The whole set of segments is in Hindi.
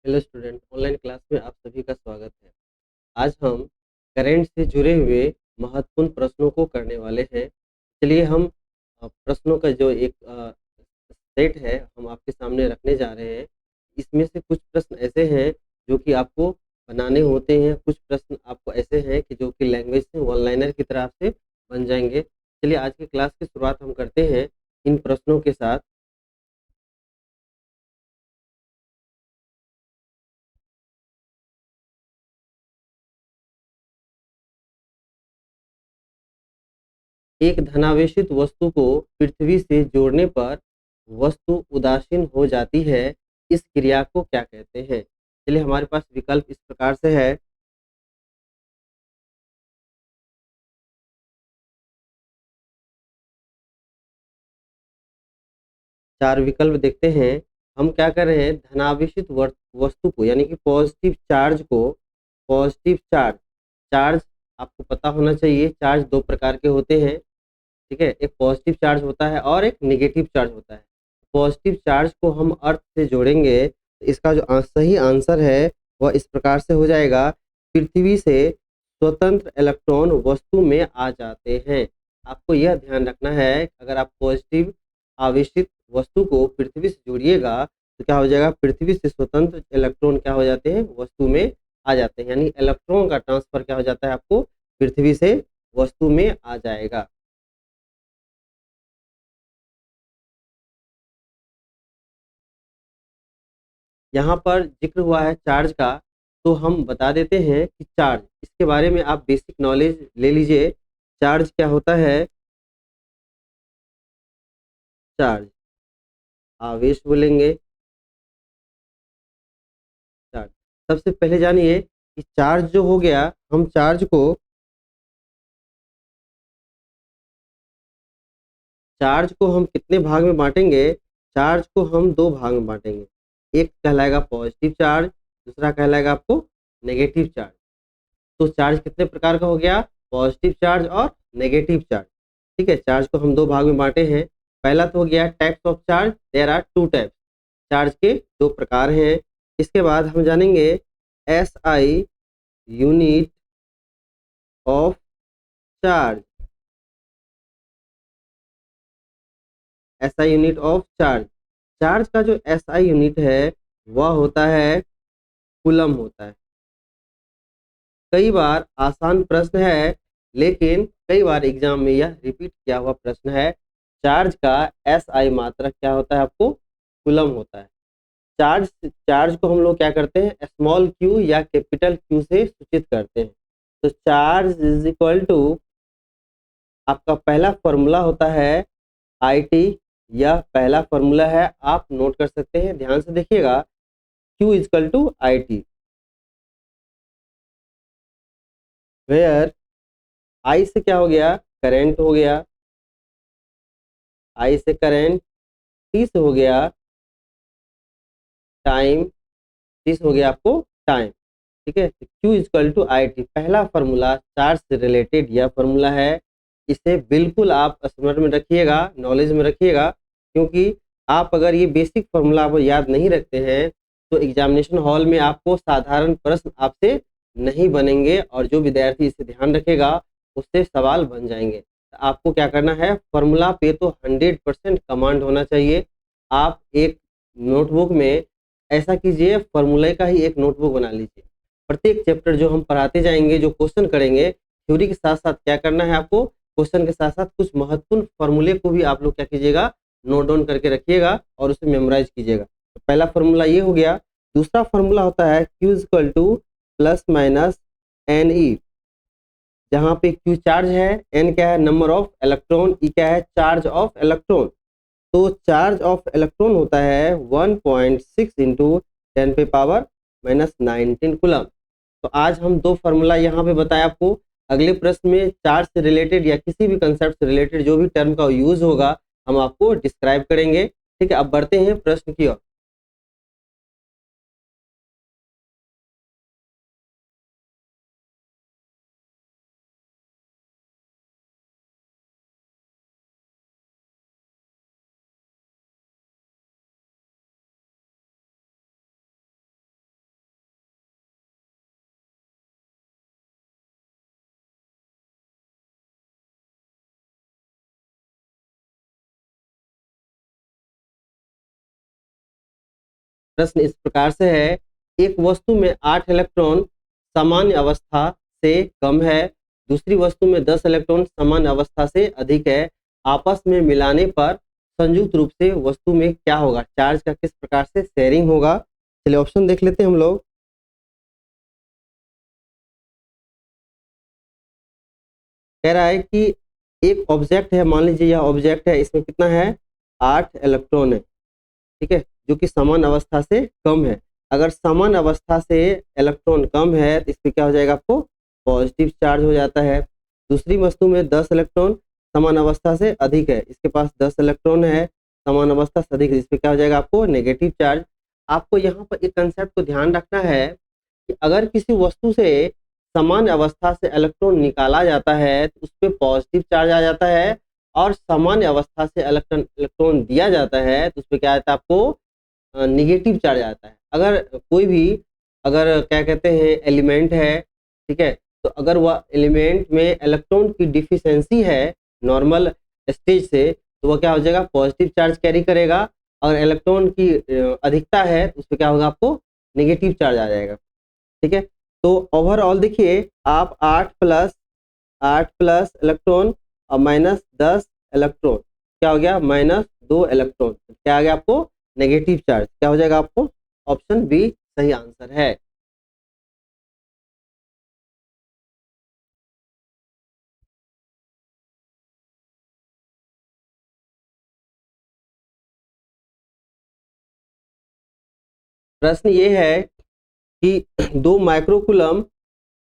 हेलो स्टूडेंट, ऑनलाइन क्लास में आप सभी का स्वागत है। आज हम करंट से जुड़े हुए महत्वपूर्ण प्रश्नों को करने वाले हैं। चलिए हम प्रश्नों का जो एक सेट है हम आपके सामने रखने जा रहे हैं। इसमें से कुछ प्रश्न ऐसे हैं जो कि आपको बनाने होते हैं, कुछ प्रश्न आपको ऐसे हैं कि जो कि लैंग्वेज से वन लाइनर की तरह से बन जाएंगे। चलिए आज की क्लास की शुरुआत हम करते हैं इन प्रश्नों के साथ। एक धनावेशित वस्तु को पृथ्वी से जोड़ने पर वस्तु उदासीन हो जाती है। इस क्रिया को क्या कहते हैं? चलिए हमारे पास विकल्प इस प्रकार से है। चार विकल्प देखते हैं। हम क्या कर रहे हैं, धनावेशित वस्तु को यानी कि पॉजिटिव चार्ज को, पॉजिटिव चार्ज, चार्ज आपको पता होना चाहिए चार्ज दो प्रकार के होते हैं। ठीक है, एक पॉजिटिव चार्ज होता है और एक नेगेटिव चार्ज होता है। पॉजिटिव चार्ज को हम अर्थ से जोड़ेंगे तो इसका जो सही आंसर है वह इस प्रकार से हो जाएगा। पृथ्वी से स्वतंत्र इलेक्ट्रॉन वस्तु में आ जाते हैं। आपको यह ध्यान रखना है, अगर आप पॉजिटिव आवेशित वस्तु को पृथ्वी से जोड़िएगा तो क्या हो जाएगा, पृथ्वी से स्वतंत्र इलेक्ट्रॉन क्या हो जाते हैं, वस्तु में आ जाते हैं। यानी इलेक्ट्रॉन का ट्रांसफर क्या हो जाता है, आपको पृथ्वी से वस्तु में आ जाएगा। यहाँ पर जिक्र हुआ है चार्ज का, तो हम बता देते हैं कि चार्ज, इसके बारे में आप बेसिक नॉलेज ले लीजिए। चार्ज क्या होता है? चार्ज, आवेश बोलेंगे, चार्ज। सबसे पहले जानिए कि चार्ज जो हो गया, हम चार्ज को हम कितने भाग में बांटेंगे? चार्ज को हम दो भाग में बांटेंगे। एक कहलाएगा पॉजिटिव चार्ज, दूसरा कहलाएगा आपको नेगेटिव चार्ज। तो चार्ज कितने प्रकार का हो गया? पॉजिटिव चार्ज और नेगेटिव चार्ज। ठीक है, चार्ज को हम दो भाग में बांटे हैं। पहला तो हो गया types of charge, there are two types. Charge के दो प्रकार हैं। इसके बाद हम जानेंगे S I unit of charge. S I unit of charge, charge का जो एस आई यूनिट है वह होता है कूलम होता है। कई बार आसान प्रश्न है, लेकिन कई बार एग्जाम में यह रिपीट किया हुआ प्रश्न है। चार्ज का एस आई मात्रक क्या होता है, आपको कूलम होता है। चार्ज चार्ज को हम लोग क्या करते हैं, स्मॉल क्यू या कैपिटल क्यू से सूचित करते हैं। तो चार्ज इज इक्वल टू, आपका पहला फॉर्मूला होता है आई टी। यह पहला फॉर्मूला है, आप नोट कर सकते हैं, ध्यान से देखिएगा। Q is equal to i t, where i से क्या हो गया, करंट हो गया, आई से करंट, टी से हो गया टाइम, टी से हो गया आपको टाइम। ठीक है, q equal to i t पहला फॉर्मूला चार्ज से रिलेटेड यह फॉर्मूला है। इसे बिल्कुल आप स्मरण में रखिएगा, नॉलेज में रखिएगा, क्योंकि आप अगर ये बेसिक फॉर्मूला आप याद नहीं रखते हैं तो एग्जामिनेशन हॉल में आपको साधारण प्रश्न आपसे नहीं बनेंगे, और जो विद्यार्थी इसे ध्यान रखेगा उससे सवाल बन जाएंगे। तो आपको क्या करना है, फॉर्मूला पे तो 100% कमांड होना चाहिए। आप एक नोटबुक में ऐसा कीजिए, फॉर्मूले का ही एक नोटबुक बना लीजिए। प्रत्येक चैप्टर जो हम पढ़ाते जाएंगे, जो क्वेश्चन करेंगे, थ्योरी के साथ साथ क्या करना है आपको, क्वेश्चन के साथ साथ कुछ महत्वपूर्ण फॉर्मूले को भी आप लोग क्या कीजिएगा, नोट डाउन करके रखिएगा और उसे मेमोराइज कीजिएगा। तो पहला फॉर्मूला ये हो गया। दूसरा फॉर्मूला होता है q equal to plus minus n e. जहाँ पे क्यू चार्ज है, एन क्या है, नंबर ऑफ इलेक्ट्रॉन, ई क्या है, चार्ज ऑफ इलेक्ट्रॉन। तो चार्ज ऑफ इलेक्ट्रॉन होता है 1.6 इंटू 10 पे पावर माइनस 19 कूलम। तो आज हम दो फार्मूला यहाँ पे बताए आपको। अगले प्रश्न में चार्ज से रिलेटेड या किसी भी कंसेप्ट से रिलेटेड जो भी टर्म का यूज होगा हम आपको डिस्क्राइब करेंगे। ठीक है, अब बढ़ते हैं प्रश्न की ओर। प्रश्न इस प्रकार से है, एक वस्तु में 8 इलेक्ट्रॉन सामान्य अवस्था से कम है, दूसरी वस्तु में 10 इलेक्ट्रॉन सामान्य अवस्था से अधिक है, आपस में मिलाने पर संयुक्त रूप से वस्तु में क्या होगा, चार्ज का किस प्रकार से शेयरिंग होगा। चलिए ऑप्शन देख लेते हैं हम लोग। कह रहा है कि एक ऑब्जेक्ट है, मान लीजिए यह ऑब्जेक्ट है, इसमें कितना है 8 इलेक्ट्रॉन है, ठीक है, जो कि समान अवस्था से कम है। अगर समान अवस्था से इलेक्ट्रॉन कम है तो इस पर क्या हो जाएगा, आपको पॉजिटिव चार्ज हो जाता है। दूसरी वस्तु में 10 इलेक्ट्रॉन समान अवस्था से अधिक है, इसके पास 10 इलेक्ट्रॉन है समान अवस्था से अधिक, इस पर क्या हो जाएगा, आपको नेगेटिव चार्ज। आपको यहाँ पर एक कंसेप्ट को ध्यान रखना है कि अगर किसी वस्तु से समान अवस्था से इलेक्ट्रॉन निकाला जाता है तो उस पर पॉजिटिव चार्ज आ जाता है, और सामान्य अवस्था से इलेक्ट्रॉन दिया जाता है तो उस पर क्या आता है, आपको निगेटिव चार्ज आता है। अगर कोई भी अगर क्या कहते हैं एलिमेंट है, ठीक है, तो अगर वह एलिमेंट में इलेक्ट्रॉन की डिफिशियंसी है नॉर्मल स्टेज से, तो वह क्या हो जाएगा, पॉजिटिव चार्ज कैरी करेगा। अगर इलेक्ट्रॉन की अधिकता है तो उस पर क्या होगा, आपको नेगेटिव चार्ज आ जाएगा, ठीक है। तो ओवरऑल देखिए आप 8 प्लस इलेक्ट्रॉन और -10 इलेक्ट्रॉन क्या हो गया, -2 इलेक्ट्रॉन, क्या आ गया आपको नेगेटिव चार्ज, क्या हो जाएगा आपको, ऑप्शन बी सही आंसर है। प्रश्न ये है कि 2 माइक्रोकूलम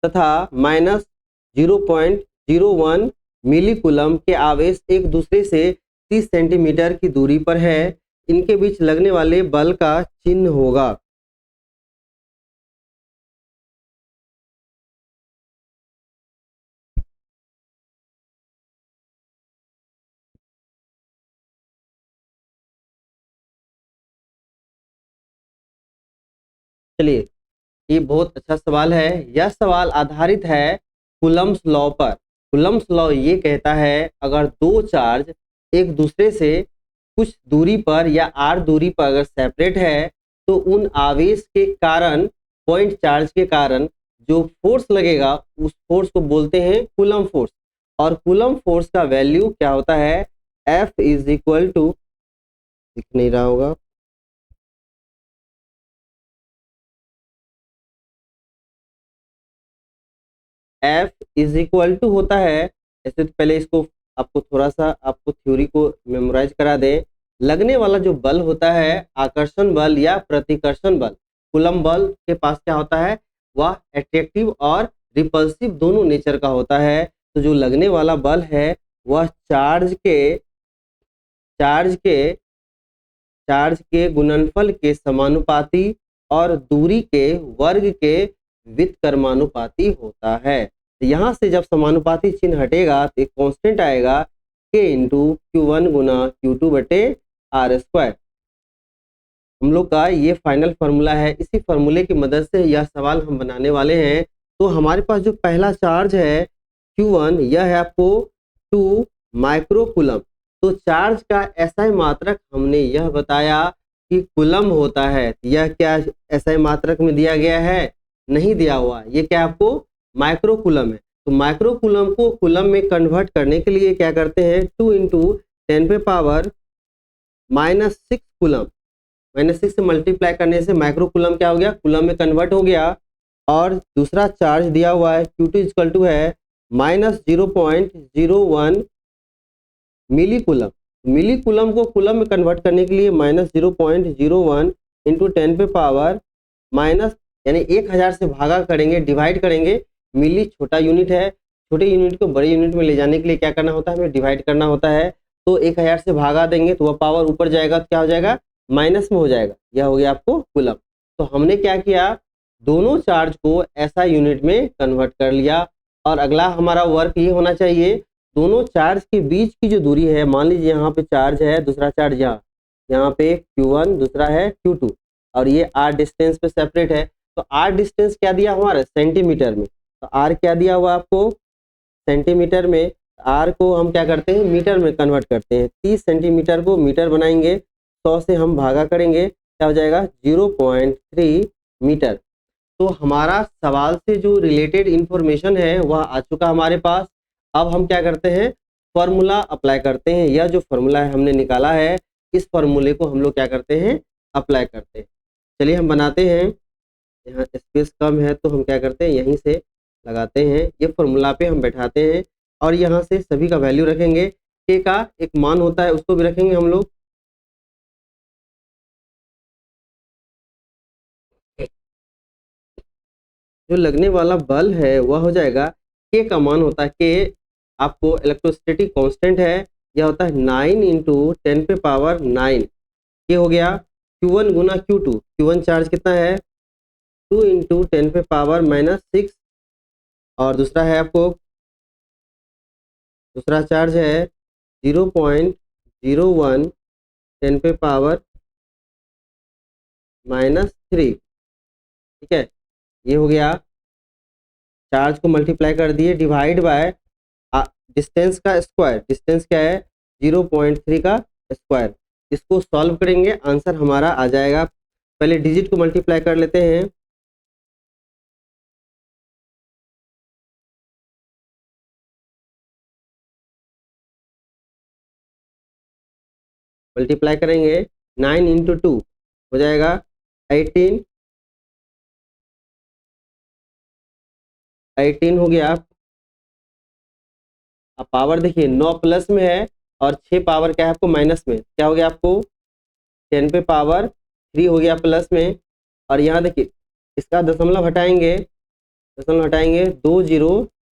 तथा -0.01 मिलीकूलम के आवेश एक दूसरे से 30 सेंटीमीटर की दूरी पर है, इनके बीच लगने वाले बल का चिन्ह होगा। चलिए ये बहुत अच्छा सवाल है। यह सवाल आधारित है कूलम्स लॉ पर। कूलम्स लॉ ये कहता है अगर दो चार्ज एक दूसरे से कुछ दूरी पर या आर दूरी पर अगर सेपरेट है तो उन आवेश के कारण, पॉइंट चार्ज के कारण जो फोर्स लगेगा उस फोर्स को बोलते हैं कूलम फोर्स। और कूलम फोर्स का वैल्यू क्या होता है, F इज इक्वल टू, दिख नहीं रहा होगा, F इज इक्वल टू होता है, ऐसे तो पहले इसको आपको थोड़ा सा आपको थ्योरी को मेमोराइज करा दें। लगने वाला जो बल होता है आकर्षण बल या प्रतिकर्षण बल, कूलम बल के पास क्या होता है, वह अट्रैक्टिव और रिपल्सिव दोनों नेचर का होता है। तो जो लगने वाला बल है वह चार्ज के गुणनफल के समानुपाती और दूरी के वर्ग के व्युत्क्रमानुपाती होता है। तो यहाँ से जब समानुपाती चिन्ह हटेगा तो एक कांस्टेंट आएगा k इंटू Q1 गुना Q2 बटे R स्क्वायर। हम लोग का ये फाइनल फार्मूला है, इसी फार्मूले की मदद से यह सवाल हम बनाने वाले हैं। तो हमारे पास जो पहला चार्ज है Q1, यह है आपको 2 माइक्रोकूलम। तो चार्ज का SI मात्रक हमने यह बताया कि कूलम होता है। यह क्या SI मात्रक में दिया गया है, नहीं दिया हुआ, ये क्या आपको माइक्रोकूलम है। तो माइक्रोकूलम को कूलम में कन्वर्ट करने के लिए क्या करते हैं, 2 इंटू 10 पे पावर -6 कूलम, -6 से मल्टीप्लाई करने से माइक्रोकूलम क्या हो गया, कूलम में कन्वर्ट हो गया। और दूसरा चार्ज दिया हुआ है Q2 इक्वल टू है -0.01 मिलीकूलम। मिलीकूलम को कूलम में कन्वर्ट करने के लिए -0.01 इंटू 10 पे पावर माइनस यानी 1000 से भागा करेंगे, डिवाइड करेंगे। मिली छोटा यूनिट है, छोटे यूनिट को बड़े यूनिट में ले जाने के लिए क्या करना होता है, हमें डिवाइड करना होता है। तो 1000 से भागा देंगे तो वह पावर ऊपर जाएगा तो क्या हो जाएगा, माइनस में हो जाएगा। यह हो गया आपको कूलम। तो हमने क्या किया, दोनों चार्ज को ऐसा यूनिट में कन्वर्ट कर लिया। और अगला हमारा वर्क ये होना चाहिए, दोनों चार्ज के बीच की जो दूरी है, मान लीजिए यहाँ पे चार्ज है, दूसरा चार्ज यहाँ पे Q1, दूसरा है Q2, और ये R डिस्टेंस पे सेपरेट है। तो R डिस्टेंस क्या दिया हमारा, सेंटीमीटर में। तो R क्या दिया हुआ आपको, सेंटीमीटर में। R को हम क्या करते हैं, मीटर में कन्वर्ट करते हैं। 30 सेंटीमीटर को मीटर बनाएंगे, 100 से हम भागा करेंगे क्या हो जाएगा 0.3 मीटर। तो हमारा सवाल से जो रिलेटेड इंफॉर्मेशन है वह आ चुका हमारे पास। अब हम क्या करते हैं, फॉर्मूला अप्लाई करते हैं। यह जो फॉर्मूला है हमने निकाला है, इस फॉर्मूले को हम लोग क्या करते हैं, अप्लाई करते हैं। चलिए हम बनाते हैं। यहाँ स्पेस कम है तो हम क्या करते हैं, यहीं से लगाते हैं। ये फॉर्मूला पे हम बैठाते हैं और यहाँ से सभी का वैल्यू रखेंगे। के का एक मान होता है उसको भी रखेंगे हम लोग। जो लगने वाला बल है वह हो जाएगा, के का मान होता है, के आपको इलेक्ट्रोस्टैटिक कांस्टेंट है, यह होता है 9 इंटू 10⁻⁹। ये हो गया Q1 गुना Q2। Q1 चार्ज कितना है 2 इंटू 10⁻⁻6। और दूसरा है आपको, दूसरा चार्ज है 0.01 10⁻⁻3। ठीक है, ये हो गया। चार्ज को मल्टीप्लाई कर दिए, डिवाइड बाय डिस्टेंस का स्क्वायर। डिस्टेंस क्या है 0.3 का स्क्वायर। इसको सॉल्व करेंगे, आंसर हमारा आ जाएगा। पहले डिजिट को मल्टीप्लाई कर लेते हैं। मल्टीप्लाई करेंगे 9 इंटू 2 हो जाएगा 18। 18 हो गया। अब पावर देखिए 9 प्लस में है और 6 पावर क्या है आपको माइनस में। क्या हो गया आपको 10⁻³ हो गया प्लस में। और यहाँ देखिए इसका दशमलव हटाएंगे, दशमलव हटाएंगे 2 जीरो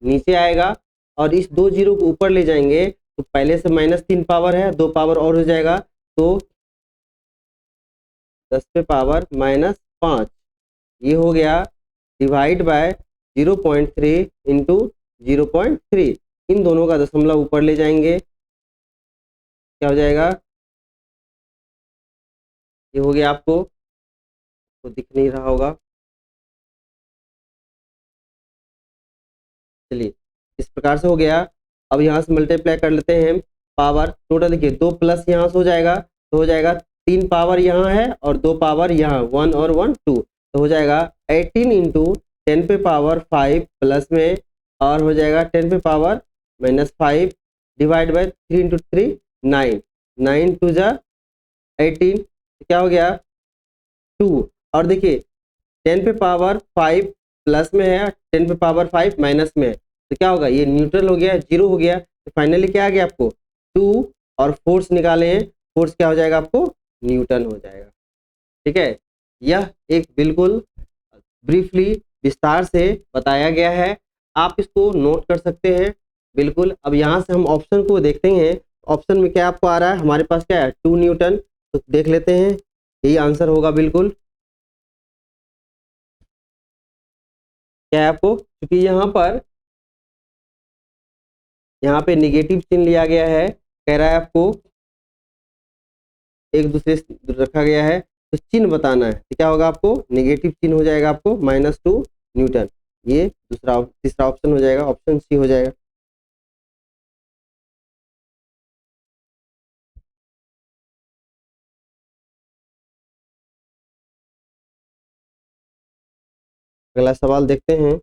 नीचे आएगा और इस 2 जीरो को ऊपर ले जाएंगे तो पहले से -3 पावर है, 2 पावर और हो जाएगा तो 10⁻⁻5 ये हो गया। डिवाइड बाय 0.3 इंटू 0.3, इन दोनों का दशमलव ऊपर ले जाएंगे, क्या हो जाएगा, ये हो गया। आपको तो दिख नहीं रहा होगा, चलिए इस प्रकार से हो गया। अब यहाँ से मल्टीप्लाई कर लेते हैं। पावर टोटल देखिए 2 प्लस यहाँ से हो जाएगा तो हो जाएगा 3 पावर यहाँ है और 2 पावर यहाँ, 1 और 1 2, तो हो जाएगा 18 इंटू 10⁻5 प्लस में और हो जाएगा 10⁻⁻5 डिवाइड बाई 3 इंटू 3 9, 9 टू जा 18, क्या हो गया 2। और देखिए 10⁻5 प्लस में है, 10⁻5 माइनस में है, तो क्या होगा, ये न्यूट्रल हो गया, जीरो हो गया। तो फाइनली क्या आ गया आपको 2, और फोर्स निकाले हैं, फोर्स क्या हो जाएगा आपको न्यूटन हो जाएगा। ठीक है, यह एक बिल्कुल ब्रीफली विस्तार से बताया गया है, आप इसको नोट कर सकते हैं बिल्कुल। अब यहाँ से हम ऑप्शन को देखते हैं, ऑप्शन में क्या आपको आ रहा है, हमारे पास क्या है 2 न्यूटन, तो देख लेते हैं, यही आंसर होगा बिल्कुल। क्या है आपको, क्योंकि यहाँ पे निगेटिव चिन्ह लिया गया है, कह रहा है आपको एक दूसरे से रखा गया है, तो चिन्ह बताना है, तो क्या होगा आपको निगेटिव चिन्ह हो जाएगा आपको -2 न्यूटन। ये दूसरा तीसरा ऑप्शन हो जाएगा, ऑप्शन सी हो जाएगा। अगला सवाल देखते हैं।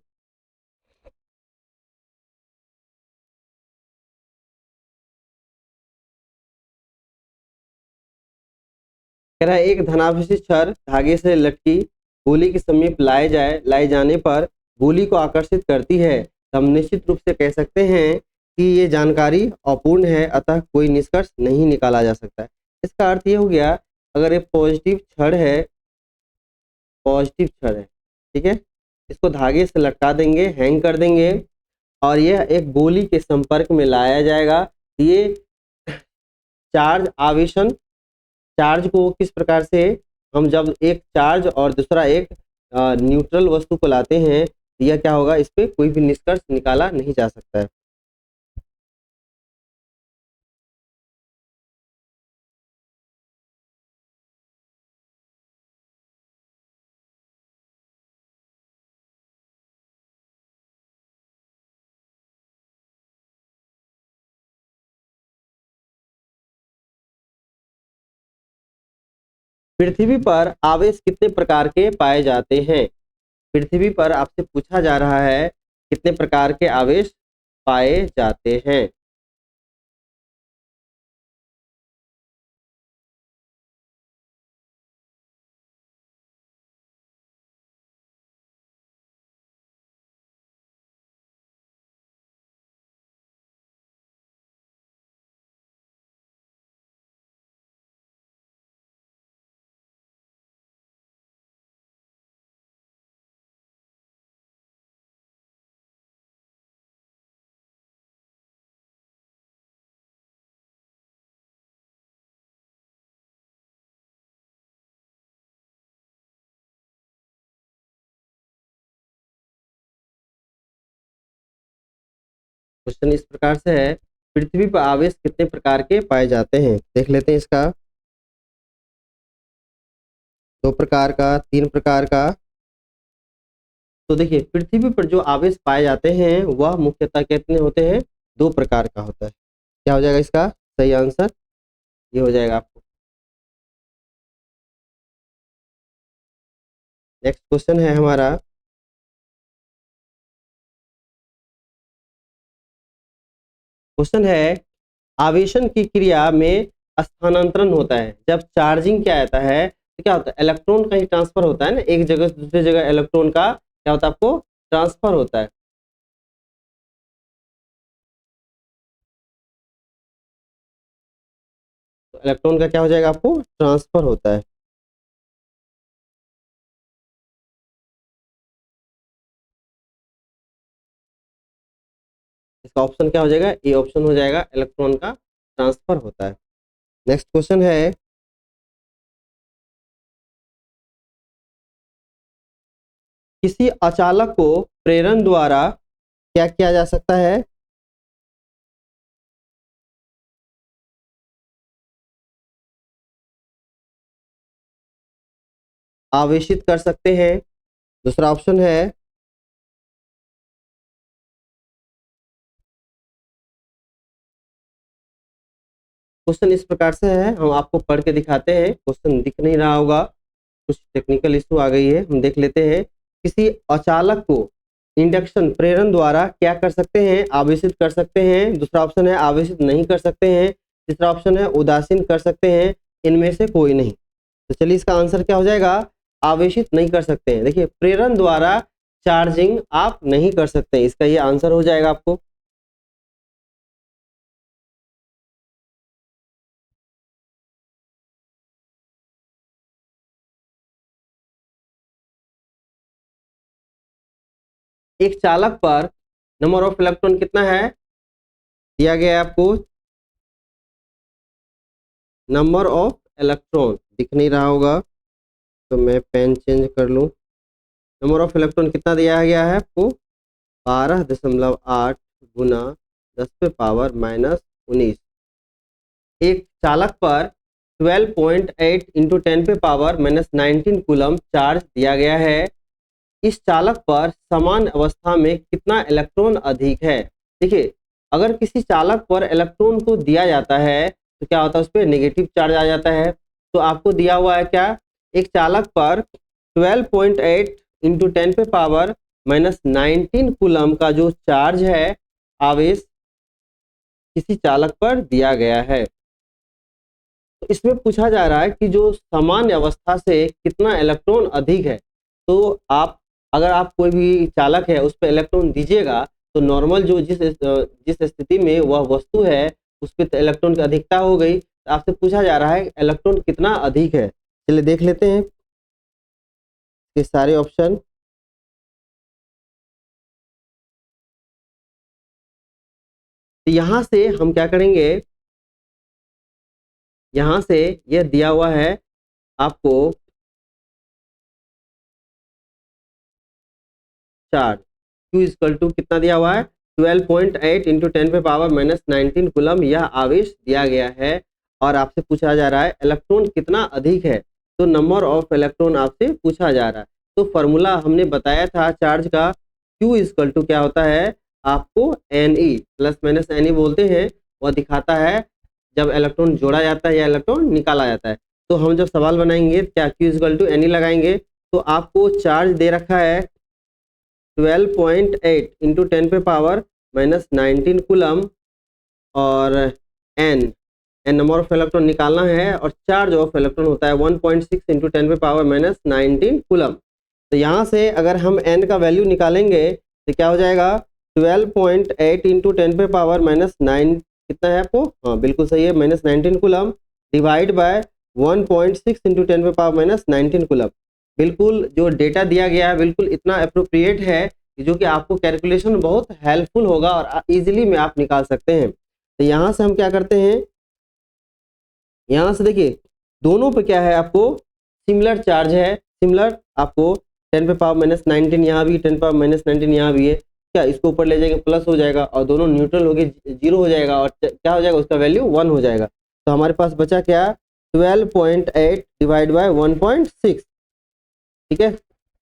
कह रहा है एक धनावेशी छड़ धागे से लटकी गोली के समीप लाए जाने पर गोली को आकर्षित करती है, तो हम निश्चित रूप से कह सकते हैं कि ये जानकारी अपूर्ण है, अतः कोई निष्कर्ष नहीं निकाला जा सकता है। इसका अर्थ ये हो गया, अगर एक पॉजिटिव छड़ है, पॉजिटिव छड़ है, ठीक है, इसको धागे से लटका देंगे, हैंग कर देंगे और यह एक गोली के संपर्क में लाया जाएगा। ये चार्ज आवेशन, चार्ज को किस प्रकार से, हम जब एक चार्ज और दूसरा एक न्यूट्रल वस्तु को लाते हैं, यह क्या होगा, इस पे कोई भी निष्कर्ष निकाला नहीं जा सकता है। पृथ्वी पर आवेश कितने प्रकार के पाए जाते हैं? पृथ्वी पर आपसे पूछा जा रहा है कितने प्रकार के आवेश पाए जाते हैं? क्वेश्चन इस प्रकार से है, पृथ्वी पर आवेश कितने प्रकार के पाए जाते हैं? देख लेते हैं इसका। 2 प्रकार का, 3 प्रकार का। तो देखिए पृथ्वी पर जो आवेश पाए जाते हैं वह मुख्यतः कितने होते हैं? 2 प्रकार का होता है। क्या हो जाएगा इसका सही आंसर? ये हो जाएगा आपको। नेक्स्ट क्वेश्चन है हमारा, क्वेश्चन है आवेशन की क्रिया में स्थानांतरण होता है। जब चार्जिंग क्या आता है तो क्या होता है? इलेक्ट्रॉन कहीं ट्रांसफर होता है ना, एक जगह से दूसरी जगह इलेक्ट्रॉन का क्या होता है? आपको ट्रांसफर होता है। तो इलेक्ट्रॉन का क्या हो जाएगा? आपको ट्रांसफर होता है। इसका ऑप्शन क्या हो जाएगा? ए ऑप्शन हो जाएगा, इलेक्ट्रॉन का ट्रांसफर होता है। नेक्स्ट क्वेश्चन है, किसी अचालक को प्रेरण द्वारा क्या किया जा सकता है? आवेशित कर सकते हैं। दूसरा ऑप्शन है क्वेश्चन इस प्रकार से है, हम आपको पढ़ के दिखाते हैं। क्वेश्चन दिख नहीं रहा होगा, कुछ टेक्निकल इशू आ गई है, हम देख लेते हैं। किसी अचालक को इंडक्शन प्रेरण द्वारा क्या कर सकते हैं? आवेशित कर सकते हैं। दूसरा ऑप्शन है आवेशित नहीं कर सकते हैं। तीसरा ऑप्शन है उदासीन कर सकते हैं। इनमें से कोई नहीं। तो चलिए इसका आंसर क्या हो जाएगा? आवेशित नहीं कर सकते हैं। देखिए प्रेरण द्वारा चार्जिंग आप नहीं कर सकते, इसका ये आंसर हो जाएगा आपको। एक चालक पर नंबर ऑफ इलेक्ट्रॉन कितना है दिया गया है आपको? नंबर ऑफ इलेक्ट्रॉन दिख नहीं रहा होगा, तो मैं पेन चेंज कर लूं। नंबर ऑफ इलेक्ट्रॉन कितना दिया गया है आपको? 12.8 गुना 10 पे पावर -19। एक चालक पर 12.8 इंटू 10 पे पावर -19 कूलम चार्ज दिया गया है। इस चालक पर समान अवस्था में कितना इलेक्ट्रॉन अधिक है? देखिए अगर किसी चालक पर इलेक्ट्रॉन को दिया जाता है तो क्या होता है? उस पर नेगेटिव चार्ज आ जाता है। तो आपको दिया हुआ है क्या? एक चालक पर 12.8 इंटू 10 पे पावर -19 कूलम का जो चार्ज है, आवेश किसी चालक पर दिया गया है। तो इसमें पूछा जा रहा है कि जो सामान्य अवस्था से कितना इलेक्ट्रॉन अधिक है। तो आप अगर आप कोई भी चालक है उस पर इलेक्ट्रॉन दीजिएगा तो नॉर्मल जो जिस स्थिति में वह वस्तु है उस पर तो इलेक्ट्रॉन की अधिकता हो गई। तो आपसे पूछा जा रहा है इलेक्ट्रॉन कितना अधिक है। चलिए देख लेते हैं ये सारे ऑप्शन। तो यहाँ से हम क्या करेंगे, यहाँ से यह दिया हुआ है आपको चार्ज Q इक्वल टू कितना दिया हुआ है? 12.8 इंटू 10 पे पावर -19 कूलम यह आवेश दिया गया है। और आपसे पूछा जा रहा है इलेक्ट्रॉन कितना अधिक है, तो नंबर ऑफ इलेक्ट्रॉन आपसे पूछा जा रहा है। तो फॉर्मूला हमने बताया था चार्ज का, Q इक्वल टू क्या होता है आपको? Ne प्लस माइनस Ne बोलते हैं, वह दिखाता है जब इलेक्ट्रॉन जोड़ा जाता है या इलेक्ट्रॉन निकाला जाता है। तो हम जब सवाल बनाएंगे क्या Q इक्वल टू एन लगाएंगे, तो आपको चार्ज दे रखा है 12.8 इंटू 10 पे पावर माइनस 19 कूलम, और एन नंबर ऑफ इलेक्ट्रॉन निकालना है, और चार्ज ऑफ इलेक्ट्रॉन होता है 1.6 इंटू 10 पे पावर माइनस 19 कूलम। तो यहाँ से अगर हम एन का वैल्यू निकालेंगे तो क्या हो जाएगा, 12.8 इंटू 10 पे पावर माइनस 9, कितना है आपको, हाँ बिल्कुल सही है, minus 19 coulomb, divide by 1.6 into 10 पे पावर माइनस 19 कूलम। बिल्कुल जो डेटा दिया गया है बिल्कुल इतना अप्रोप्रिएट है जो कि आपको कैलकुलेशन बहुत हेल्पफुल होगा और इजीली में आप निकाल सकते हैं। तो यहाँ से हम क्या करते हैं, यहाँ से देखिए दोनों पे क्या है, आपको सिमिलर चार्ज है, सिमिलर आपको 10 पे पावर माइनस 19 यहाँ भी, 10 पावर माइनस 19 यहाँ भी है, क्या इसको ऊपर ले जाएंगे प्लस हो जाएगा और दोनों न्यूट्रल हो गए, जीरो हो जाएगा, और क्या हो जाएगा उसका वैल्यू 1 हो जाएगा। तो हमारे पास बचा क्या, 12.8 डिवाइड बाय 1.6, ठीक है।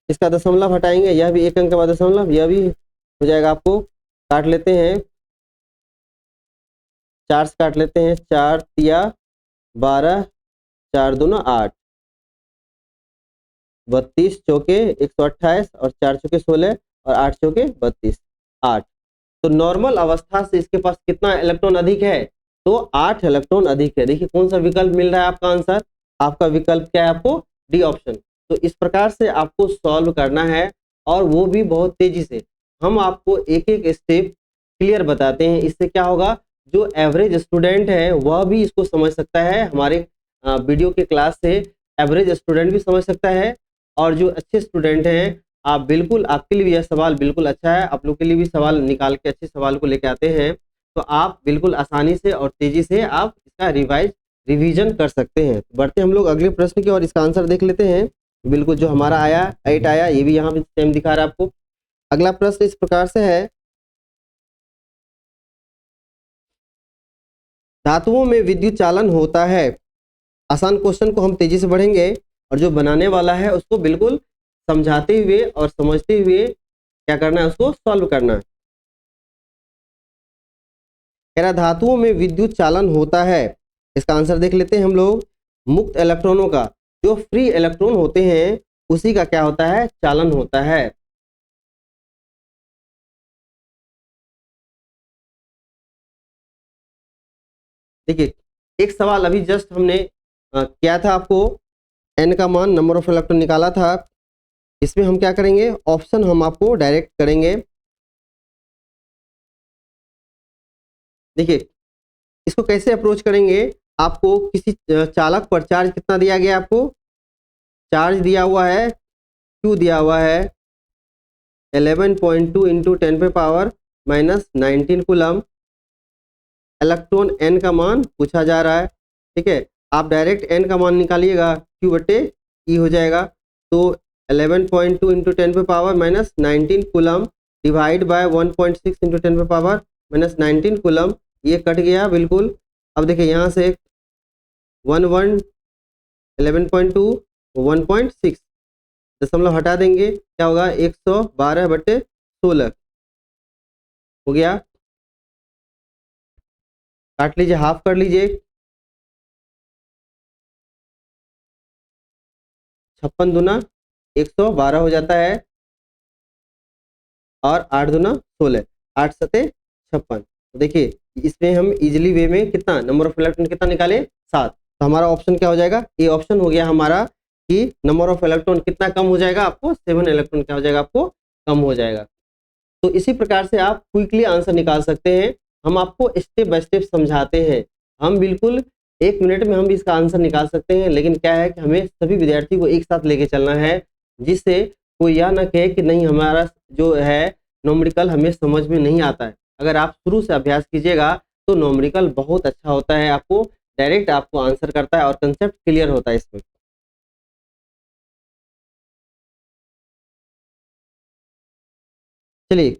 इसका दशमलव हटाएंगे, यह भी एक अंक के बाद दशमलव, यह भी हो जाएगा, आपको काट लेते हैं, 4 से काट लेते हैं, 4 तिया 12, 4 दूना 8, 32 चौके 128, और 4 चौके 16, और 8 चौके 32, 8। तो नॉर्मल अवस्था से इसके पास कितना इलेक्ट्रॉन अधिक है, तो 8 इलेक्ट्रॉन अधिक है। देखिए कौन सा विकल्प मिल रहा है आपका आंसर, आपका विकल्प क्या है, आपको डी ऑप्शन। तो इस प्रकार से आपको सॉल्व करना है, और वो भी बहुत तेजी से। हम आपको एक एक स्टेप क्लियर बताते हैं, इससे क्या होगा, जो एवरेज स्टूडेंट है वह भी इसको समझ सकता है, हमारे वीडियो के क्लास से एवरेज स्टूडेंट भी समझ सकता है, और जो अच्छे स्टूडेंट हैं आप बिल्कुल, आपके लिए भी यह सवाल बिल्कुल अच्छा है, आप लोग के लिए भी सवाल निकाल के अच्छे सवाल को लेके आते हैं, तो आप बिल्कुल आसानी से और तेजी से आप इसका रिवीजन कर सकते हैं। बढ़ते हम लोग अगले प्रश्न की और इसका आंसर देख लेते हैं। बिल्कुल जो हमारा आया 8 आया, ये भी यहाँ पे सेम दिखा रहा है आपको। अगला प्रश्न इस प्रकार से है, धातुओं में विद्युत चालन होता है। आसान क्वेश्चन को हम तेजी से बढ़ेंगे, और जो बनाने वाला है उसको बिल्कुल समझाते हुए और समझते हुए क्या करना है, उसको सॉल्व करना है। कह रहा धातुओं में विद्युत चालन होता है, इसका आंसर देख लेते हैं हम लोग। मुक्त इलेक्ट्रॉनों का, जो फ्री इलेक्ट्रॉन होते हैं उसी का क्या होता है, चालन होता है। देखिए एक सवाल अभी जस्ट हमने किया था, आपको एन का मान नंबर ऑफ इलेक्ट्रॉन निकाला था। इसमें हम क्या करेंगे, ऑप्शन हम आपको डायरेक्ट करेंगे। देखिए इसको कैसे अप्रोच करेंगे, आपको किसी चालक पर चार्ज कितना दिया गया, आपको चार्ज दिया हुआ है, Q दिया हुआ है 11.2 इंटू 10 पे power minus 19 coulomb. Electron n का मान पूछा जा रहा है, ठीक है। आप डायरेक्ट एन का मान निकालिएगा, Q बटे E हो जाएगा। तो 11.2 इंटू 10 पे power minus 19 coulomb divide by 1.6 into 10 पे पावर माइनस 19 कूलम, ये कट गया बिल्कुल। अब देखिए यहाँ से 11.2 1.6 दशमलव हटा देंगे, क्या होगा 112 बटे 16 हो गया। काट लीजिए, हाफ कर लीजिए, 56 दूना 112 हो जाता है, और 8 दूना 16, 8 सते 56। तो देखिए इसमें हम इजिली वे में कितना नंबर ऑफ इलेक्ट्रॉन कितना निकाले, 7। तो हमारा ऑप्शन क्या हो जाएगा, ए ऑप्शन हो गया हमारा, कि नंबर ऑफ इलेक्ट्रॉन कितना कम हो जाएगा, आपको 7 इलेक्ट्रॉन क्या हो जाएगा, आपको कम हो जाएगा। तो इसी प्रकार से आप क्विकली आंसर निकाल सकते हैं। हम आपको स्टेप बाय स्टेप समझाते हैं, हम बिल्कुल 1 मिनट में हम भी इसका आंसर निकाल सकते हैं, लेकिन क्या है कि हमें सभी विद्यार्थी को एक साथ लेके चलना है, जिससे कोई यह ना कहे कि नहीं हमारा जो है न्यूमेरिकल हमें समझ में नहीं आता है। अगर आप शुरू से अभ्यास कीजिएगा तो न्यूमेरिकल बहुत अच्छा होता है, आपको डायरेक्ट आपको आंसर करता है और कंसेप्ट क्लियर होता है इसमें। चलिए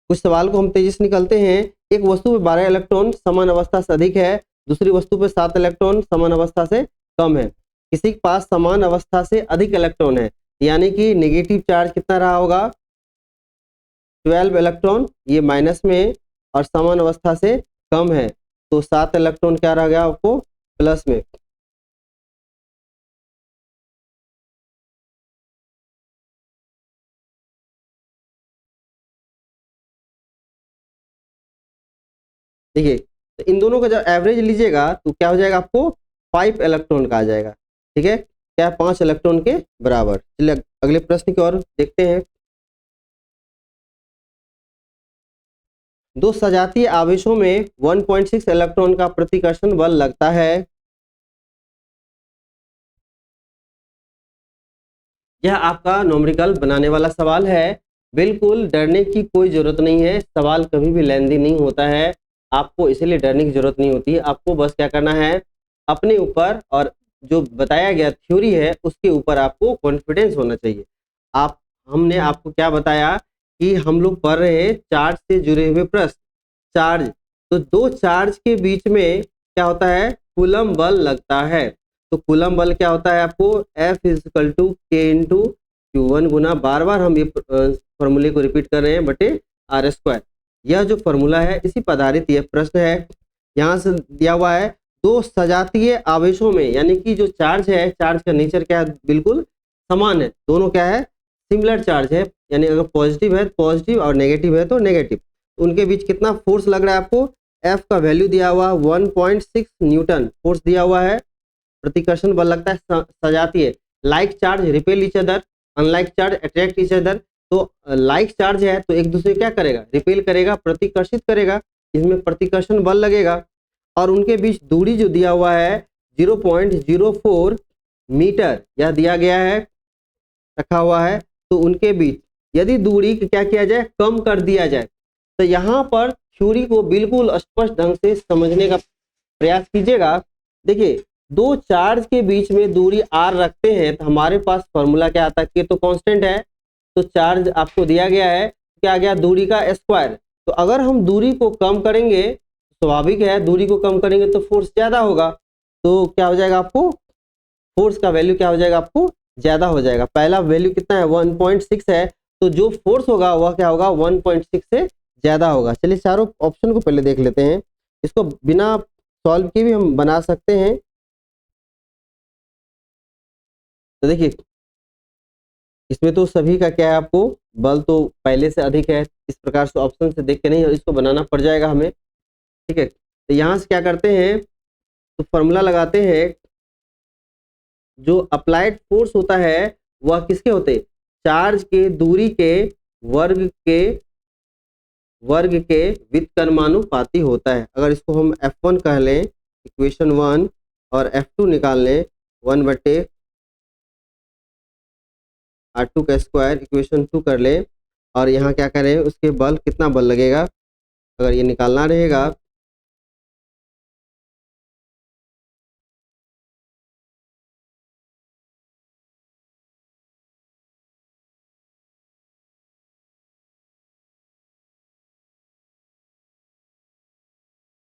कुछ सवाल को हम तेजी से निकलते हैं। एक वस्तु पे 12 इलेक्ट्रॉन समान अवस्था से अधिक है, दूसरी वस्तु पे 7 इलेक्ट्रॉन समान अवस्था से कम है। किसी के पास समान अवस्था से अधिक इलेक्ट्रॉन है, यानी कि नेगेटिव चार्ज कितना रहा होगा, 12 इलेक्ट्रॉन, ये माइनस में, और समान अवस्था से कम है तो 7 इलेक्ट्रॉन क्या रह गया आपको प्लस में। देखिए तो इन दोनों का जब एवरेज लीजिएगा तो क्या हो जाएगा आपको 5 इलेक्ट्रॉन का आ जाएगा। ठीक है, क्या 5 इलेक्ट्रॉन के बराबर। चलिए अगले प्रश्न की ओर देखते हैं। दो सजातीय आवेशों में 1.6 इलेक्ट्रॉन का प्रतिकर्षण बल लगता है। यह आपका न्यूमेरिकल बनाने वाला सवाल है। बिल्कुल डरने की कोई जरूरत नहीं है, सवाल कभी भी लेंदी नहीं होता है, आपको इसलिए डरने की जरूरत नहीं होती है। आपको बस क्या करना है, अपने ऊपर और जो बताया गया थ्योरी है उसके ऊपर आपको कॉन्फिडेंस होना चाहिए। आप हमने आपको क्या बताया कि हम लोग पढ़ रहे हैं चार्ज से जुड़े हुए प्रश्न। चार्ज, तो दो चार्ज के बीच में क्या होता है, कूलम बल लगता है। तो कूलम बल क्या होता है आपको, F इजकल टू के इंटू Q1 गुना, बार बार हम ये फॉर्मूले को रिपीट कर रहे हैं, बटे आर स्क्वायर। यह जो फॉर्मूला है इसी पर आधारित यह प्रश्न है। यहाँ से दिया हुआ है दो सजातीय आवेशों में, यानी कि जो चार्ज है, चार्ज का नेचर क्या है, बिल्कुल समान है, दोनों क्या है, सिमिलर चार्ज है। यानी अगर पॉजिटिव है तो पॉजिटिव और नेगेटिव है तो नेगेटिव। उनके बीच कितना फोर्स लग रहा है आपको, F का वैल्यू दिया हुआ 1.6 न्यूटन फोर्स दिया हुआ है। प्रतिकर्षण बल लगता है सजातीय, like charge repel each other, unlike charge attract each other. तो लाइक चार्ज है तो एक दूसरे क्या करेगा, रिपेल करेगा, प्रतिकर्षित करेगा, इसमें प्रतिकर्षण बल लगेगा। और उनके बीच दूरी जो दिया हुआ है 0.04 मीटर, यह दिया गया है, रखा हुआ है। तो उनके बीच यदि दूरी क्या किया जाए, कम कर दिया जाए, तो यहाँ पर थ्योरी को बिल्कुल स्पष्ट ढंग से समझने का प्रयास कीजिएगा। देखिए दो चार्ज के बीच में दूरी r रखते हैं तो हमारे पास फॉर्मूला क्या आता है, कि तो कांस्टेंट है, तो चार्ज आपको दिया गया है, क्या आ गया, दूरी का स्क्वायर। तो अगर हम दूरी को कम करेंगे, स्वाभाविक है दूरी को कम करेंगे तो फोर्स ज्यादा होगा, तो क्या हो जाएगा आपको, फोर्स का वैल्यू क्या हो जाएगा आपको, ज्यादा हो जाएगा। पहला वैल्यू कितना है, 1.6 है, तो जो फोर्स होगा वह क्या होगा, 1.6 से ज्यादा होगा। चलिए चारों ऑप्शन को पहले देख लेते हैं, इसको बिना सॉल्व किए भी हम बना सकते हैं। तो देखिए इसमें तो सभी का क्या है, आपको बल तो पहले से अधिक है, इस प्रकार से ऑप्शन से देख के नहीं, इसको बनाना पड़ जाएगा हमें। ठीक है, तो यहाँ से क्या करते हैं, तो फॉर्मूला लगाते हैं। जो अप्लाइड फोर्स होता है वह किसके होते, चार्ज के दूरी के वर्ग के व्युत्क्रमानुपाती होता है। अगर इसको हम F1 कह लें, इक्वेशन 1, और F2 निकाल लें 1/R2 का स्क्वायर, इक्वेशन 2 कर ले, और यहाँ क्या करें, उसके बल कितना बल लगेगा, अगर ये निकालना रहेगा।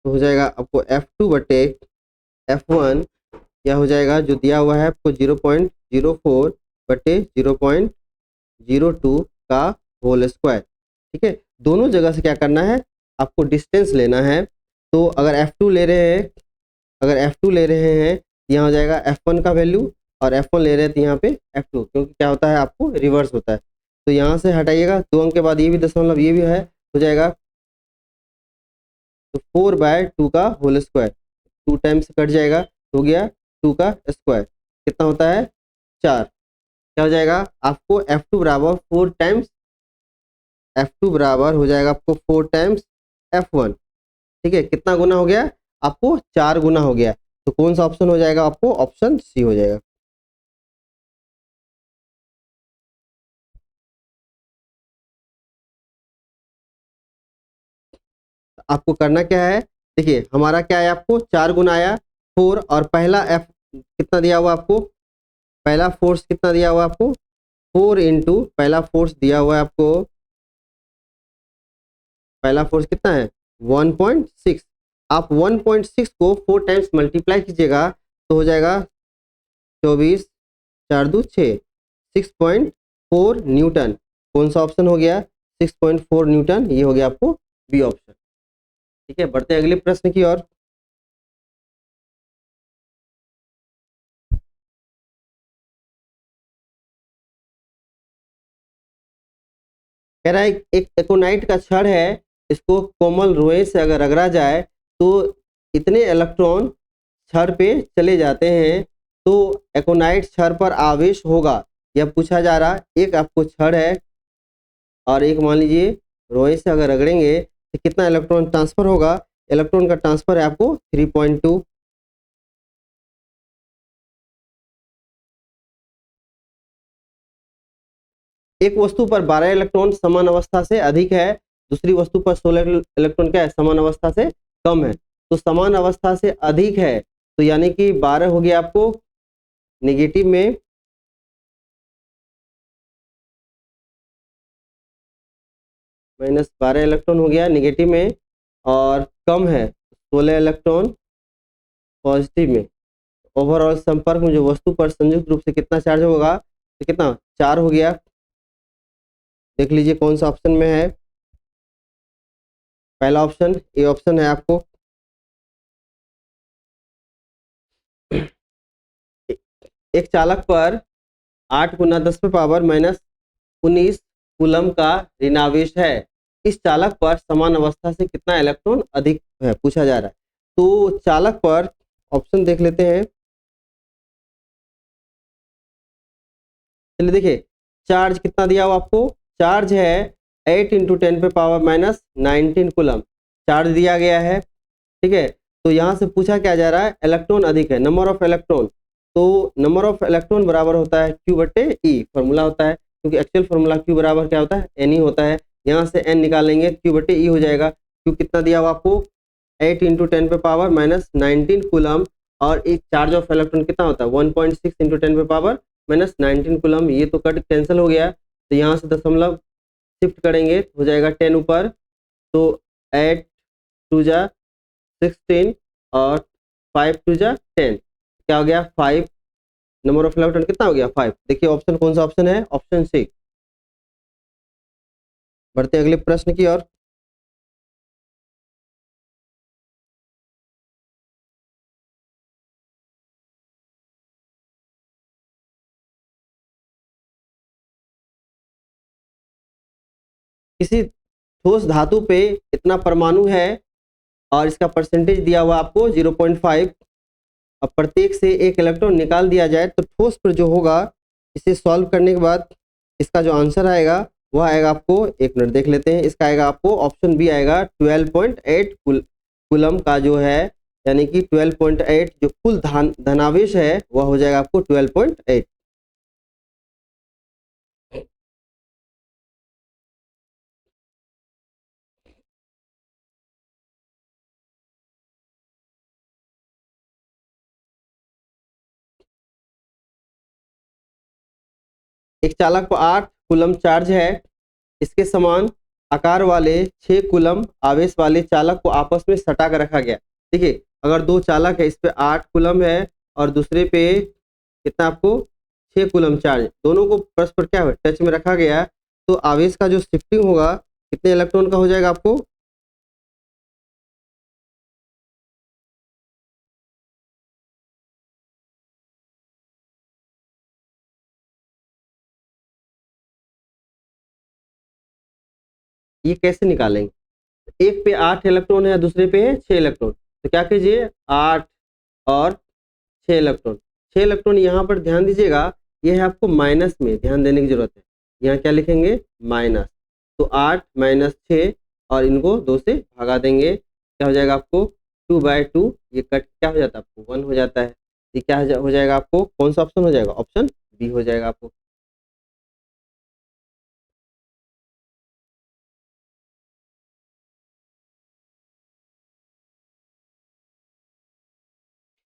तो हो जाएगा आपको F2/F1, यह हो जाएगा जो दिया हुआ है आपको 0.04/0.02 का होल स्क्वायर। ठीक है, दोनों जगह से क्या करना है, आपको डिस्टेंस लेना है। तो अगर F2 ले रहे हैं, यहाँ हो जाएगा F1 का वैल्यू, और F1 ले रहे हैं तो यहाँ पे F2, क्योंकि क्या होता है आपको रिवर्स होता है। तो यहाँ से हटाइएगा, 2 अंक के बाद ये भी दशमलव ये भी है, हो जाएगा तो 4/2 का होल स्क्वायर, 2 टाइम्स कट जाएगा, हो गया 2 का स्क्वायर, कितना होता है 4। क्या हो जाएगा आपको F2 बराबर 4 टाइम्स, F2 बराबर हो जाएगा आपको 4 टाइम्स F1। ठीक है, कितना गुना हो गया आपको, 4 गुना हो गया। तो कौन सा ऑप्शन हो जाएगा आपको, ऑप्शन सी हो जाएगा। आपको करना क्या है, देखिए हमारा क्या है, आपको 4 गुना आया 4, और पहला F कितना दिया हुआ आपको, पहला फोर्स कितना दिया हुआ आपको, 4 इंटू पहला फोर्स दिया हुआ है आपको, पहला फोर्स कितना है 1.6। आप 1.6 को 4 टाइम्स मल्टीप्लाई कीजिएगा तो हो जाएगा 24 4 2 6, 6.4 न्यूटन। कौन सा ऑप्शन हो गया, 6.4 न्यूटन, ये हो गया आपको बी ऑप्शन। ठीक है, बढ़ते हैं अगले प्रश्न की ओर। कह रहा है एक एकोनाइट का छड़ है, इसको कोमल रोए से अगर रगड़ा जाए तो इतने इलेक्ट्रॉन क्षण पे चले जाते हैं तो एकोनाइट क्षण पर आवेश होगा। यह पूछा जा रहा, एक आपको क्षण है और एक मान लीजिए रोए से अगर रगड़ेंगे तो कितना इलेक्ट्रॉन ट्रांसफर होगा। इलेक्ट्रॉन का ट्रांसफर है आपको 3.2। एक वस्तु पर 12 इलेक्ट्रॉन समान अवस्था से अधिक है, दूसरी वस्तु पर 16 इलेक्ट्रॉन क्या है, समान अवस्था से कम है। तो समान अवस्था से अधिक है तो यानी कि 12 हो गया आपको नेगेटिव में, -12 इलेक्ट्रॉन हो गया नेगेटिव में, और कम है 16 इलेक्ट्रॉन पॉजिटिव में। ओवरऑल संपर्क में जो वस्तु पर संयुक्त रूप से कितना चार्ज होगा, तो कितना 4 हो गया। देख लीजिए कौन सा ऑप्शन में है। पहला ऑप्शन ए ऑप्शन है आपको। एक चालक पर 8 गुना 10 पे पावर -19 कूलम का ऋणावेश है। इस चालक पर समान अवस्था से कितना इलेक्ट्रॉन अधिक है पूछा जा रहा है। तो चालक पर ऑप्शन देख लेते हैं। चलिए देखिए चार्ज कितना दिया हुआ आपको, चार्ज है 8 × 10 पे पावर -19 कूलम चार्ज दिया गया है। ठीक है, तो यहाँ से पूछा क्या जा रहा है, इलेक्ट्रॉन अधिक है, नंबर ऑफ इलेक्ट्रॉन। तो नंबर ऑफ इलेक्ट्रॉन बराबर होता है Q/E, फॉर्मूला होता है, क्योंकि एक्चुअल फॉर्मूला Q बराबर क्या होता है, N ही होता है। यहाँ से N निकालेंगे Q/E हो जाएगा। Q कितना दिया हुआ आपको 8 × 10 पे पावर -19 कूलम, और एक चार्ज ऑफ इलेक्ट्रॉन कितना होता है 1.6 × 10 पे पावर -19 कूलम। ये तो कट कैंसिल हो गया, तो यहाँ से दशमलव शिफ्ट करेंगे हो जाएगा 10 ऊपर, तो 8 2 जा 16 और 5 2 जा 10, क्या हो गया 5। नंबर ऑफ इलेक्ट्रॉन कितना हो गया 5। देखिए ऑप्शन कौन सा ऑप्शन है, ऑप्शन सी। बढ़ते अगले प्रश्न की ओर। किसी ठोस धातु पे इतना परमाणु है और इसका परसेंटेज दिया हुआ आपको 0.5। अब प्रत्येक से एक इलेक्ट्रॉन निकाल दिया जाए तो ठोस पर जो होगा, इसे सॉल्व करने के बाद इसका जो आंसर आएगा वह आएगा आपको, एक मिनट देख लेते हैं, इसका आएगा आपको ऑप्शन बी आएगा 12.8 कूलम का जो है, यानी कि 12.8 जो कुल धनावेश है वह हो जाएगा आपको 12.8। एक चालक पर 8 कूलम चार्ज है, इसके समान आकार वाले 6 कूलम आवेश वाले चालक को आपस में सटा कर रखा गया। देखिए अगर दो चालक है, इस पे 8 कूलम है और दूसरे पे कितना आपको 6 कूलम चार्ज, दोनों को परस्पर क्या है टच में रखा गया, तो आवेश का जो शिफ्टिंग होगा कितने इलेक्ट्रॉन का हो जाएगा आपको, ये कैसे निकालेंगे। एक पे 8 इलेक्ट्रॉन है, दूसरे पे है 6 इलेक्ट्रॉन, तो क्या कीजिए 8 और 6 इलेक्ट्रॉन, 6 इलेक्ट्रॉन यहाँ पर ध्यान दीजिएगा, ये है आपको माइनस में ध्यान देने की जरूरत है। यहाँ क्या लिखेंगे माइनस, तो 8 - 6 और इनको 2 से भगा देंगे, क्या हो जाएगा आपको 2/2, ये कट क्या हो जाता है आपको 1 हो जाता है। ये क्या हो जाएगा आपको, कौन सा ऑप्शन हो जाएगा, ऑप्शन बी हो जाएगा आपको।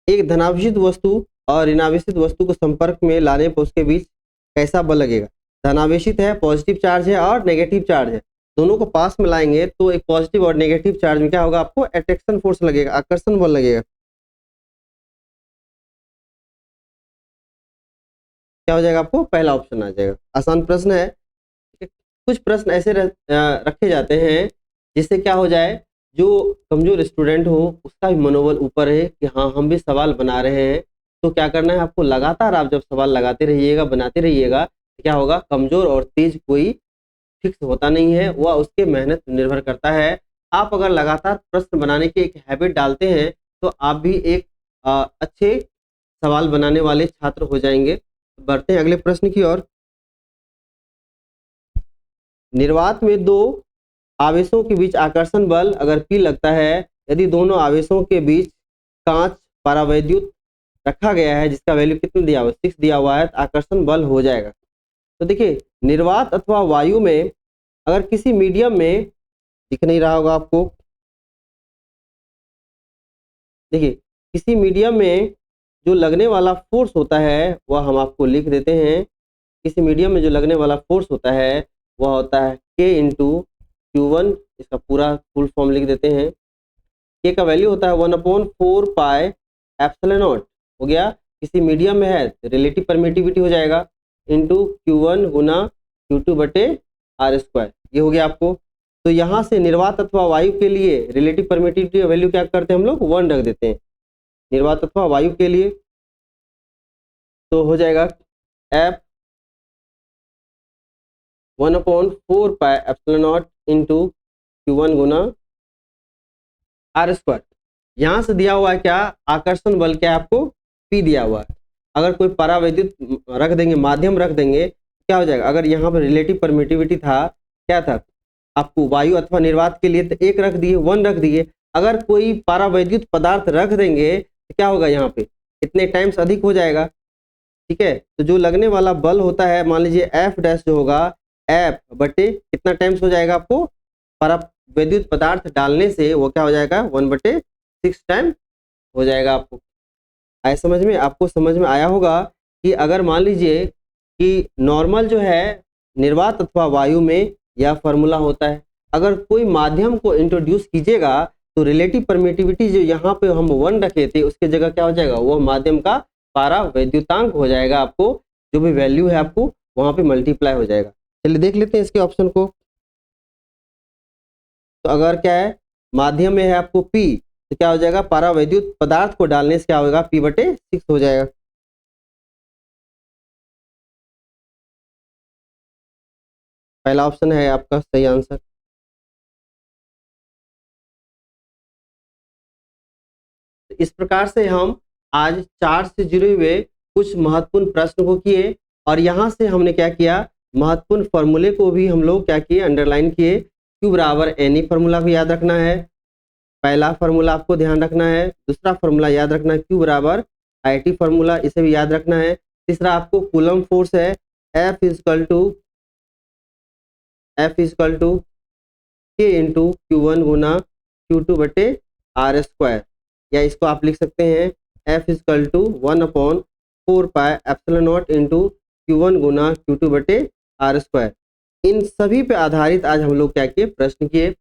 एक धनावेशित वस्तु और ऋणावेशित वस्तु को संपर्क में लाने पर उसके बीच कैसा बल लगेगा। धनावेशित है, पॉजिटिव चार्ज है और नेगेटिव चार्ज है, दोनों को पास में लाएंगे तो एक पॉजिटिव और नेगेटिव चार्ज में क्या होगा आपको अट्रैक्शन फोर्स लगेगा, आकर्षण बल लगेगा। क्या हो जाएगा आपको, पहला ऑप्शन आ जाएगा। आसान प्रश्न है। कुछ प्रश्न ऐसे रखे जाते हैं जिससे क्या हो जाए, जो कमजोर स्टूडेंट हो उसका भी मनोबल ऊपर है कि हाँ हम भी सवाल बना रहे हैं। तो क्या करना है आपको, लगातार आप जब सवाल लगाते रहिएगा बनाते रहिएगा, तो क्या होगा, कमजोर और तेज कोई फिक्स होता नहीं है, वह उसके मेहनत पर निर्भर करता है। आप अगर लगातार प्रश्न बनाने की एक हैबिट डालते हैं तो आप भी एक अच्छे सवाल बनाने वाले छात्र हो जाएंगे। बढ़ते हैं अगले प्रश्न की ओर। निर्वात में दो आवेशों के बीच आकर्षण बल अगर P लगता है, यदि दोनों आवेशों के बीच कांच परावैद्युत रखा गया है जिसका वैल्यू कितना दिया हुआ है 6 दिया हुआ है, तो आकर्षण बल हो जाएगा। तो देखिए निर्वात अथवा वायु में अगर किसी मीडियम में, दिख नहीं रहा होगा आपको, देखिए किसी मीडियम में जो लगने वाला फोर्स होता है वह हम आपको लिख देते हैं। किसी मीडियम में जो लगने वाला फोर्स होता है वह होता है K इंटू Q1, इसका पूरा फुल फॉर्म लिख देते हैं। K का वैल्यू होता है 1/4 पाई एप्सिलॉन नॉट, हो गया किसी मीडियम में है रिलेटिव परमिटिविटी हो जाएगा इंटू Q1 गुना Q2 बटे R², ये हो गया आपको। तो यहाँ से निर्वात अथवा वायु के लिए रिलेटिव परमिटिविटी का वैल्यू क्या करते हैं हम लोग 1 रख देते हैं निर्वात अथवा वायु के लिए। तो हो जाएगा F 1/4 pi epsilon naught into Q1 गुना R²। यहाँ से दिया हुआ है क्या, आकर्षण बल क्या है आपको P दिया हुआ है। अगर कोई परावैद्युत रख देंगे, माध्यम रख देंगे, क्या हो जाएगा, अगर यहाँ पर रिलेटिव परमिटिविटी था, क्या था आपको वायु अथवा निर्वात के लिए, तो 1 रख दिए 1 रख दिए। अगर कोई परावैद्युत पदार्थ रख देंगे तो क्या होगा, यहाँ पे इतने टाइम्स अधिक हो जाएगा। ठीक है, तो जो लगने वाला बल होता है मान लीजिए F डैश जो होगा F बटे कितना टाइम्स हो जाएगा आपको, परावैद्युत पदार्थ डालने से वो क्या हो जाएगा 1/6 टाइम हो जाएगा आपको। आए समझ में, आपको समझ में आया होगा कि अगर मान लीजिए कि नॉर्मल जो है निर्वात अथवा वायु में यह फॉर्मूला होता है, अगर कोई माध्यम को इंट्रोड्यूस कीजिएगा तो रिलेटिव परमिटिविटी जो यहाँ पे हम 1 रखे थे उसके जगह क्या हो जाएगा, वो माध्यम का परावैद्युतांक हो जाएगा। आपको जो भी वैल्यू है आपको वहां पे मल्टीप्लाई हो जाएगा। चलिए देख लेते हैं इसके ऑप्शन को। तो अगर क्या है माध्यम में है आपको P, तो क्या हो जाएगा, परावैद्युत पदार्थ को डालने से क्या होगा P/6 हो जाएगा। पहला ऑप्शन है आपका सही आंसर। इस प्रकार से हम आज चार्ज से जुड़े हुए कुछ महत्वपूर्ण प्रश्न को किए और यहाँ से हमने क्या किया, महत्वपूर्ण फॉर्मूले को भी हम लोग क्या किए, अंडरलाइन किए। Q बराबर NE फार्मूला भी याद रखना है, पहला फार्मूला आपको ध्यान रखना है। दूसरा फार्मूला याद रखना है Q बराबर IT फार्मूला, इसे भी याद रखना है। तीसरा आपको कूलम फोर्स है F equal to K into Q1 गुना Q2 बटे R², या इसको आप लिख सकते हैं F equal to 1/4 pi epsilon naught into Q1 गुना Q2 बटे R²। इन सभी पे आधारित आज हम लोग क्या किए, प्रश्न किए।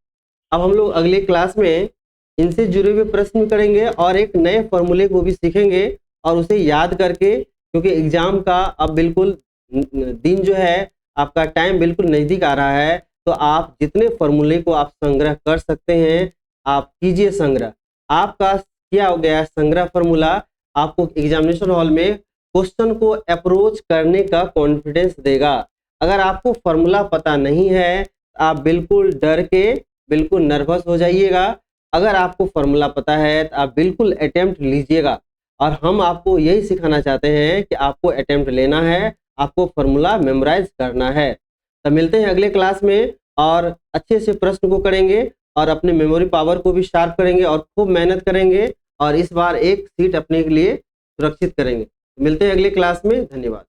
अब हम लोग अगले क्लास में इनसे जुड़े हुए प्रश्न करेंगे और एक नए फॉर्मूले को भी सीखेंगे और उसे याद करके, क्योंकि एग्जाम का अब बिल्कुल दिन जो है आपका टाइम बिल्कुल नज़दीक आ रहा है, तो आप जितने फॉर्मूले को आप संग्रह कर सकते हैं आप कीजिए संग्रह। आपका क्या हो गया संग्रह फॉर्मूला, आपको एग्जामिनेशन हॉल में क्वेश्चन को अप्रोच करने का कॉन्फिडेंस देगा। अगर आपको फॉर्मूला पता नहीं है आप बिल्कुल डर के बिल्कुल नर्वस हो जाइएगा। अगर आपको फॉर्मूला पता है तो आप बिल्कुल अटेम्प्ट लीजिएगा, और हम आपको यही सिखाना चाहते हैं कि आपको अटेम्प्ट लेना है, आपको फॉर्मूला मेमोराइज करना है। तो मिलते हैं अगले क्लास में और अच्छे से प्रश्न को करेंगे और अपने मेमोरी पावर को भी शार्प करेंगे और खूब मेहनत करेंगे और इस बार एक सीट अपने के लिए सुरक्षित करेंगे। मिलते हैं अगले क्लास में, धन्यवाद।